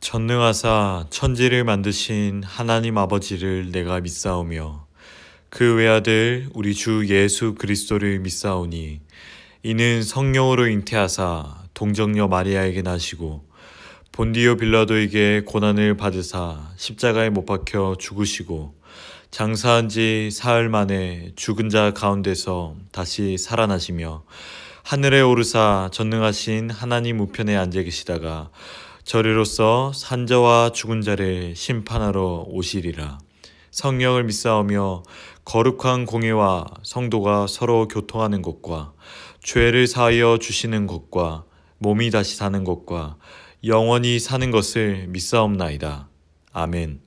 전능하사 천지를 만드신 하나님 아버지를 내가 믿사오며 그 외아들 우리 주 예수 그리스도를 믿사오니 이는 성령으로 잉태하사 동정녀 마리아에게 나시고 본디오 빌라도에게 고난을 받으사 십자가에 못 박혀 죽으시고 장사한 지 사흘 만에 죽은 자 가운데서 다시 살아나시며 하늘에 오르사 전능하신 하나님 우편에 앉아 계시다가 저리로서 산자와 죽은 자를 심판하러 오시리라. 성령을 믿사오며 거룩한 공예와 성도가 서로 교통하는 것과 죄를 사하여 주시는 것과 몸이 다시 사는 것과 영원히 사는 것을 믿사옵나이다. 아멘.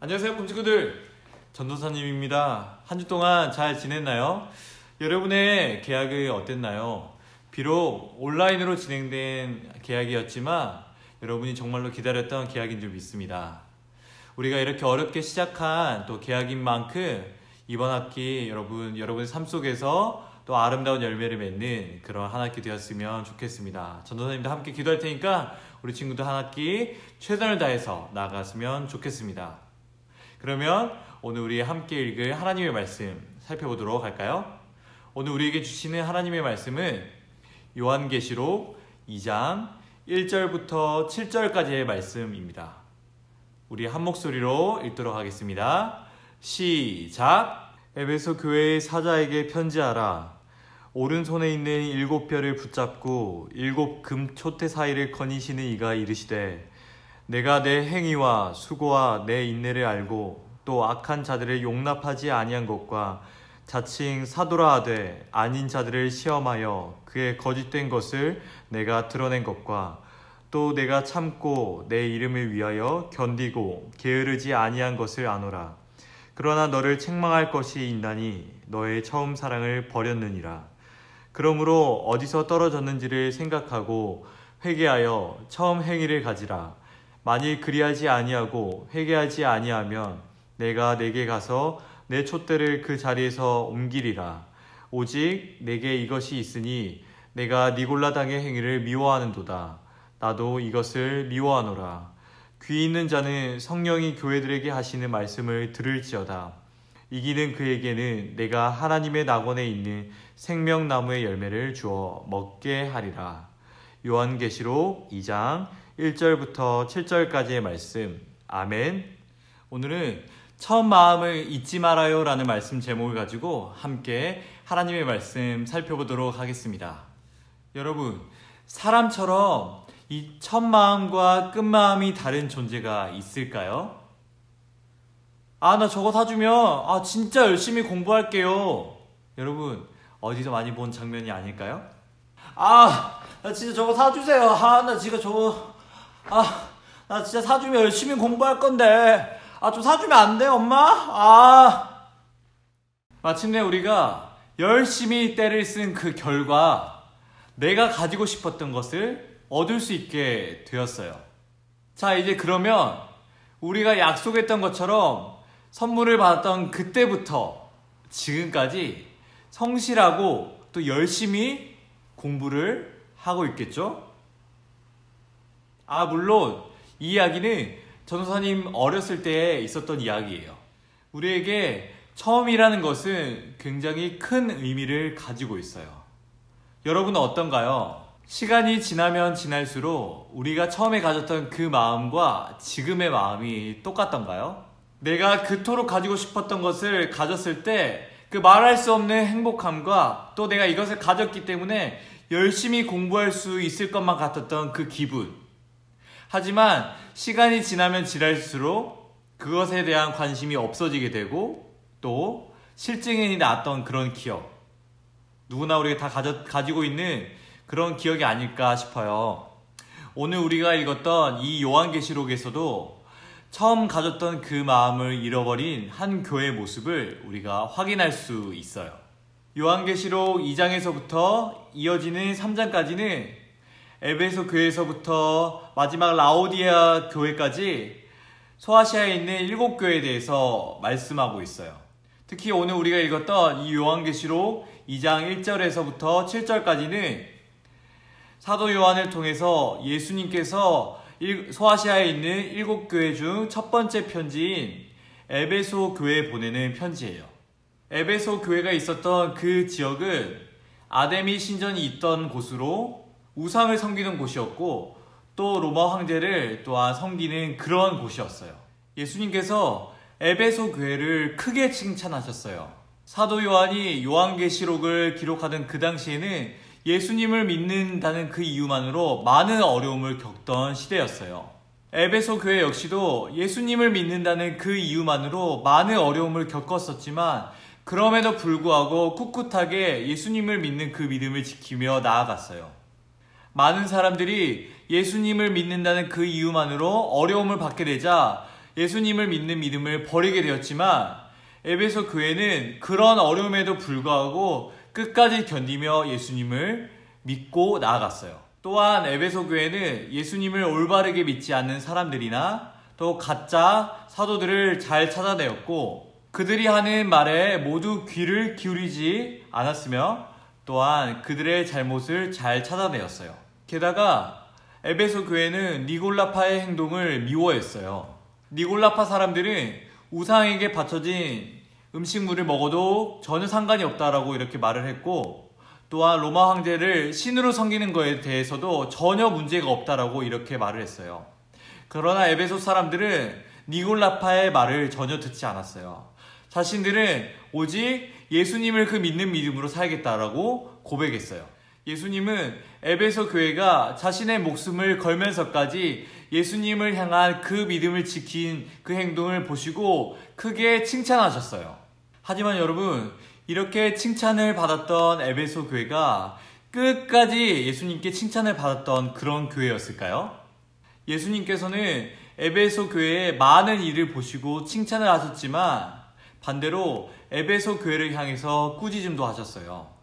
안녕하세요 꿈치구들, 전도사님입니다. 한 주 동안 잘 지냈나요? 여러분의 개학이 어땠나요? 비록 온라인으로 진행된 개학이었지만 여러분이 정말로 기다렸던 개학인 줄 믿습니다. 우리가 이렇게 어렵게 시작한 또 개학인 만큼 이번 학기 여러분의 삶 속에서 또 아름다운 열매를 맺는 그런 한 학기 되었으면 좋겠습니다. 전도사님도 함께 기도할 테니까 우리 친구들 한 학기 최선을 다해서 나아갔으면 좋겠습니다. 그러면 오늘 우리 함께 읽을 하나님의 말씀 살펴보도록 할까요? 오늘 우리에게 주시는 하나님의 말씀은 요한계시록 2장 1절부터 7절까지의 말씀입니다. 우리 한 목소리로 읽도록 하겠습니다. 시작! 에베소 교회의 사자에게 편지하라. 오른손에 있는 7별을 붙잡고 7금 촛대 사이를 거니시는 이가 이르시되 내가 내 행위와 수고와 내 인내를 알고 또 악한 자들을 용납하지 아니한 것과 자칭 사도라 하되 아닌 자들을 시험하여 그의 거짓된 것을 내가 드러낸 것과 또 내가 참고 내 이름을 위하여 견디고 게으르지 아니한 것을 아노라. 그러나 너를 책망할 것이 있나니 너의 처음 사랑을 버렸느니라. 그러므로 어디서 떨어졌는지를 생각하고 회개하여 처음 행위를 가지라. 만일 그리하지 아니하고 회개하지 아니하면 내가 내게 가서 내 촛대를 그 자리에서 옮기리라. 오직 내게 이것이 있으니 내가 니골라당의 행위를 미워하는도다. 나도 이것을 미워하노라. 귀 있는 자는 성령이 교회들에게 하시는 말씀을 들을지어다. 이기는 그에게는 내가 하나님의 낙원에 있는 생명나무의 열매를 주어 먹게 하리라. 요한계시록 2장 1절부터 7절까지의 말씀. 아멘. 오늘은 처음 마음을 잊지 말아요 라는 말씀 제목을 가지고 함께 하나님의 말씀 살펴보도록 하겠습니다. 여러분, 사람처럼 이 첫 마음과 끝 마음이 다른 존재가 있을까요? 나 저거 사주면 진짜 열심히 공부할게요. 여러분, 어디서 많이 본 장면이 아닐까요? 나 진짜 저거 사주세요. 나 진짜 저거 나 진짜 사주면 열심히 공부할 건데 좀 사주면 안 돼, 엄마? 마침내 우리가 열심히 때를 쓴 그 결과 내가 가지고 싶었던 것을 얻을 수 있게 되었어요. 자, 이제 그러면 우리가 약속했던 것처럼 선물을 받았던 그때부터 지금까지 성실하고 또 열심히 공부를 하고 있겠죠? 물론 이 이야기는 전도사님 어렸을 때에 있었던 이야기예요. 우리에게 처음이라는 것은 굉장히 큰 의미를 가지고 있어요. 여러분은 어떤가요? 시간이 지나면 지날수록 우리가 처음에 가졌던 그 마음과 지금의 마음이 똑같던가요? 내가 그토록 가지고 싶었던 것을 가졌을 때 그 말할 수 없는 행복함과 또 내가 이것을 가졌기 때문에 열심히 공부할 수 있을 것만 같았던 그 기분. 하지만 시간이 지나면 지날수록 그것에 대한 관심이 없어지게 되고 또 실증이 났던 그런 기억. 누구나 우리가 다 가지고 있는 그런 기억이 아닐까 싶어요. 오늘 우리가 읽었던 이 요한계시록에서도 처음 가졌던 그 마음을 잃어버린 한 교회의 모습을 우리가 확인할 수 있어요. 요한계시록 2장에서부터 이어지는 3장까지는 에베소 교회에서부터 마지막 라오디아 교회까지 소아시아에 있는 7교회에 대해서 말씀하고 있어요. 특히 오늘 우리가 읽었던 이 요한계시록 2장 1절에서부터 7절까지는 사도 요한을 통해서 예수님께서 소아시아에 있는 7교회 중 첫 번째 편지인 에베소 교회에 보내는 편지예요. 에베소 교회가 있었던 그 지역은 아데미 신전이 있던 곳으로 우상을 섬기는 곳이었고 또 로마 황제를 또한 섬기는 그런 곳이었어요. 예수님께서 에베소 교회를 크게 칭찬하셨어요. 사도 요한이 요한계시록을 기록하던 그 당시에는 예수님을 믿는다는 그 이유만으로 많은 어려움을 겪던 시대였어요. 에베소 교회 역시도 예수님을 믿는다는 그 이유만으로 많은 어려움을 겪었었지만 그럼에도 불구하고 꿋꿋하게 예수님을 믿는 그 믿음을 지키며 나아갔어요. 많은 사람들이 예수님을 믿는다는 그 이유만으로 어려움을 받게 되자 예수님을 믿는 믿음을 버리게 되었지만 에베소 교회는 그런 어려움에도 불구하고 끝까지 견디며 예수님을 믿고 나아갔어요. 또한 에베소 교회는 예수님을 올바르게 믿지 않는 사람들이나 또 가짜 사도들을 잘 찾아내었고 그들이 하는 말에 모두 귀를 기울이지 않았으며 또한 그들의 잘못을 잘 찾아내었어요. 게다가 에베소 교회는 니골라파의 행동을 미워했어요. 니골라파 사람들은 우상에게 바쳐진 음식물을 먹어도 전혀 상관이 없다라고 이렇게 말을 했고 또한 로마 황제를 신으로 섬기는 것에 대해서도 전혀 문제가 없다라고 이렇게 말을 했어요. 그러나 에베소 사람들은 니골라파의 말을 전혀 듣지 않았어요. 자신들은 오직 예수님을 그 믿는 믿음으로 살겠다라고 고백했어요. 예수님은 에베소 교회가 자신의 목숨을 걸면서까지 예수님을 향한 그 믿음을 지킨 그 행동을 보시고 크게 칭찬하셨어요. 하지만 여러분, 이렇게 칭찬을 받았던 에베소 교회가 끝까지 예수님께 칭찬을 받았던 그런 교회였을까요? 예수님께서는 에베소 교회의 많은 일을 보시고 칭찬을 하셨지만 반대로 에베소 교회를 향해서 꾸짖음도 하셨어요.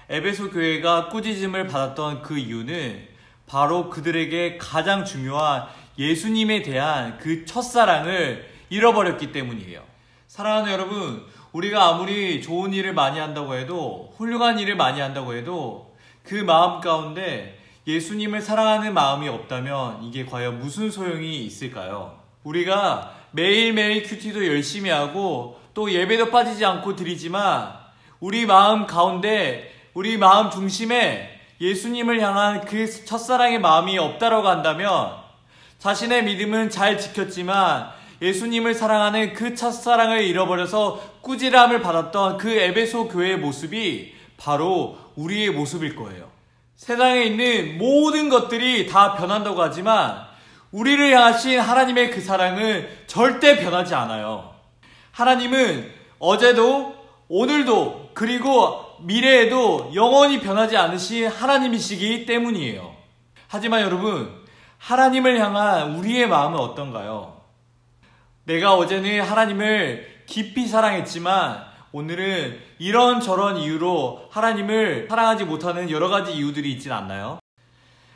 에베소 교회가 꾸짖음을 받았던 그 이유는 바로 그들에게 가장 중요한 예수님에 대한 그 첫사랑을 잃어버렸기 때문이에요. 사랑하는 여러분, 우리가 아무리 좋은 일을 많이 한다고 해도, 훌륭한 일을 많이 한다고 해도 그 마음 가운데 예수님을 사랑하는 마음이 없다면 이게 과연 무슨 소용이 있을까요? 우리가 매일매일 큐티도 열심히 하고 또 예배도 빠지지 않고 드리지만 우리 마음 가운데, 우리 마음 중심에 예수님을 향한 그 첫사랑의 마음이 없다라고 한다면 자신의 믿음은 잘 지켰지만 예수님을 사랑하는 그 첫사랑을 잃어버려서 꾸지람을 받았던 그 에베소 교회의 모습이 바로 우리의 모습일 거예요. 세상에 있는 모든 것들이 다 변한다고 하지만 우리를 향하신 하나님의 그 사랑은 절대 변하지 않아요. 하나님은 어제도 오늘도 그리고 미래에도 영원히 변하지 않으신 하나님이시기 때문이에요. 하지만 여러분, 하나님을 향한 우리의 마음은 어떤가요? 내가 어제는 하나님을 깊이 사랑했지만 오늘은 이런저런 이유로 하나님을 사랑하지 못하는 여러 가지 이유들이 있진 않나요?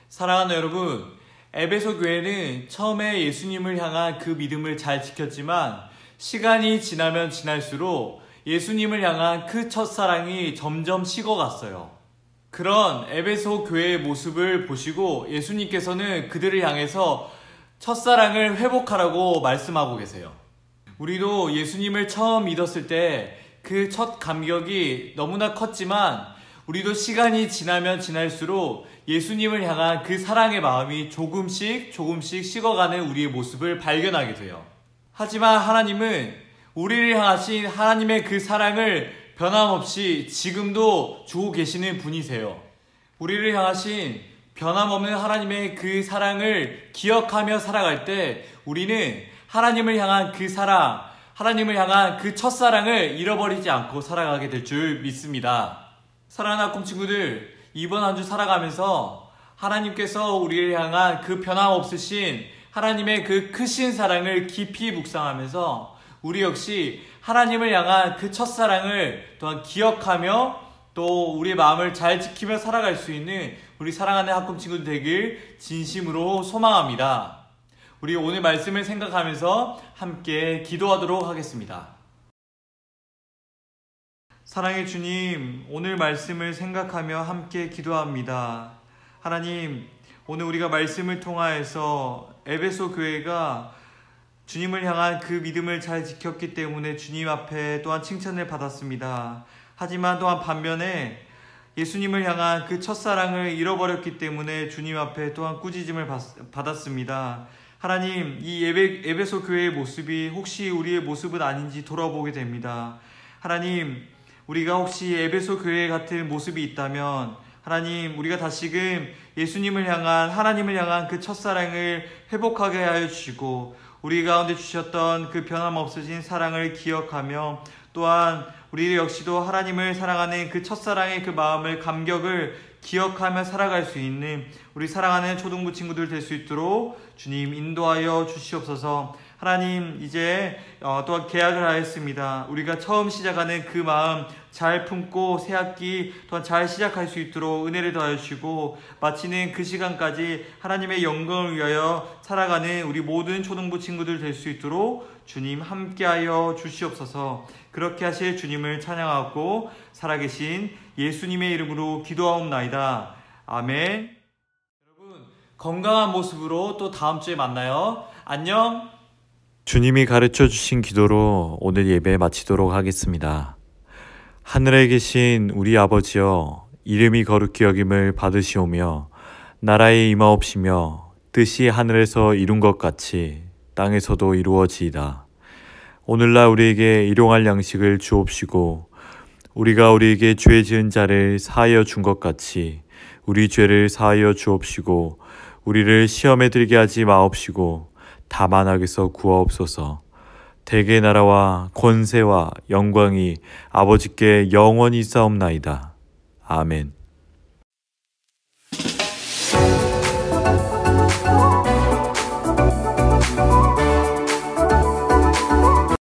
사랑하는 여러분, 에베소 교회는 처음에 예수님을 향한 그 믿음을 잘 지켰지만 시간이 지나면 지날수록 예수님을 향한 그 첫사랑이 점점 식어갔어요. 그런 에베소 교회의 모습을 보시고 예수님께서는 그들을 향해서 첫사랑을 회복하라고 말씀하고 계세요. 우리도 예수님을 처음 믿었을 때 그 첫 감격이 너무나 컸지만 우리도 시간이 지나면 지날수록 예수님을 향한 그 사랑의 마음이 조금씩 식어가는 우리의 모습을 발견하게 돼요. 하지만 하나님은 우리를 향하신 하나님의 그 사랑을 변함없이 지금도 주고 계시는 분이세요. 우리를 향하신 변함없는 하나님의 그 사랑을 기억하며 살아갈 때 우리는 하나님을 향한 그 사랑, 하나님을 향한 그 첫사랑을 잃어버리지 않고 살아가게 될 줄 믿습니다. 사랑하는 학공 친구들, 이번 한 주 살아가면서 하나님께서 우리를 향한 그 변함없으신 하나님의 그 크신 사랑을 깊이 묵상하면서 우리 역시 하나님을 향한 그 첫사랑을 또한 기억하며 또 우리의 마음을 잘 지키며 살아갈 수 있는 우리 사랑하는 학공 친구들 되길 진심으로 소망합니다. 우리 오늘 말씀을 생각하면서 함께 기도하도록 하겠습니다. 사랑의 주님, 오늘 말씀을 생각하며 함께 기도합니다. 하나님, 오늘 우리가 말씀을 통하여서 에베소 교회가 주님을 향한 그 믿음을 잘 지켰기 때문에 주님 앞에 또한 칭찬을 받았습니다. 하지만 또한 반면에 예수님을 향한 그 첫사랑을 잃어버렸기 때문에 주님 앞에 또한 꾸짖음을 받았습니다. 하나님, 이 에베소 교회의 모습이 혹시 우리의 모습은 아닌지 돌아보게 됩니다. 하나님, 우리가 혹시 에베소 교회 같은 모습이 있다면 하나님, 우리가 다시금 예수님을 향한, 하나님을 향한 그 첫사랑을 회복하게 하여 주시고 우리 가운데 주셨던 그 변함없으신 사랑을 기억하며 또한 우리 역시도 하나님을 사랑하는 그 첫사랑의 그 마음을, 감격을 기억하며 살아갈 수 있는 우리 사랑하는 초등부 친구들 될 수 있도록 주님 인도하여 주시옵소서. 하나님, 이제 또한 계약을 하였습니다. 우리가 처음 시작하는 그 마음 잘 품고 새 학기 또한 잘 시작할 수 있도록 은혜를 더하여 주시고 마치는 그 시간까지 하나님의 영광을 위하여 살아가는 우리 모든 초등부 친구들 될 수 있도록 주님 함께하여 주시옵소서. 그렇게 하실 주님을 찬양하고 살아계신 예수님의 이름으로 기도하옵나이다. 아멘. 여러분, 건강한 모습으로 또 다음 주에 만나요. 안녕. 주님이 가르쳐 주신 기도로 오늘 예배 마치도록 하겠습니다. 하늘에 계신 우리 아버지여, 이름이 거룩히 여김을 받으시오며 나라에 임하옵시며 뜻이 하늘에서 이룬 것 같이 땅에서도 이루어지이다. 오늘날 우리에게 일용할 양식을 주옵시고 우리가 우리에게 죄 지은 자를 사하여 준 것 같이 우리 죄를 사하여 주옵시고 우리를 시험에 들게 하지 마옵시고 다만 악에서 구하옵소서. 대개 나라와 권세와 영광이 아버지께 영원히 있사옵나이다. 아멘.